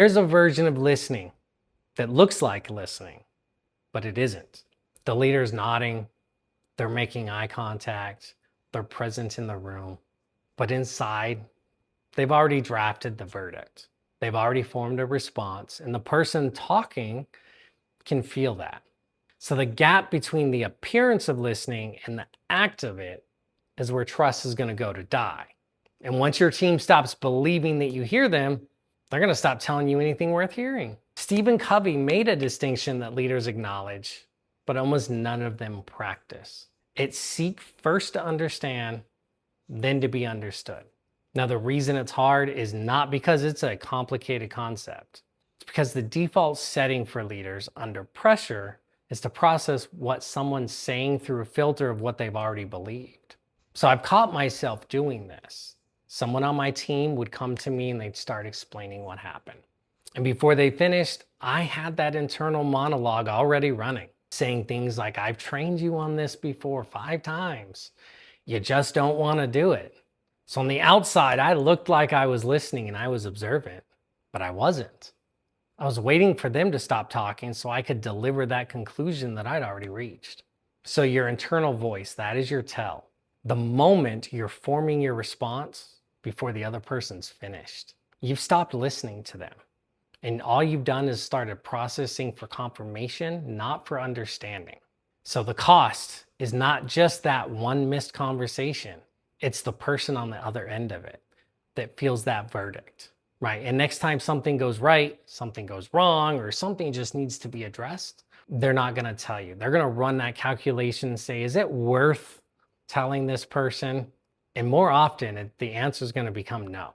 There's a version of listening that looks like listening, but it isn't. The leader's nodding, they're making eye contact, they're present in the room, but inside, they've already drafted the verdict. They've already formed a response, and the person talking can feel that. So the gap between the appearance of listening and the act of it is where trust is going to go to die. And once your team stops believing that you hear them, they're going to stop telling you anything worth hearing. Stephen Covey made a distinction that leaders acknowledge, but almost none of them practice. It's seek first to understand, then to be understood. Now, the reason it's hard is not because it's a complicated concept. It's because the default setting for leaders under pressure is to process what someone's saying through a filter of what they've already believed. So I've caught myself doing this. Someone on my team would come to me and they'd start explaining what happened. And before they finished, I had that internal monologue already running, saying things like, I've trained you on this before 5 times. You just don't want to do it. So on the outside, I looked like I was listening and I was observant, but I wasn't. I was waiting for them to stop talking so I could deliver that conclusion that I'd already reached. So your internal voice, that is your tell. The moment you're forming your response before the other person's finished, you've stopped listening to them. And all you've done is started processing for confirmation, not for understanding. So the cost is not just that one missed conversation. It's the person on the other end of it that feels that verdict, right? And next time something goes right, something goes wrong, or something just needs to be addressed, they're not going to tell you. They're going to run that calculation and say, is it worth telling this person? And more often, the answer is going to become no.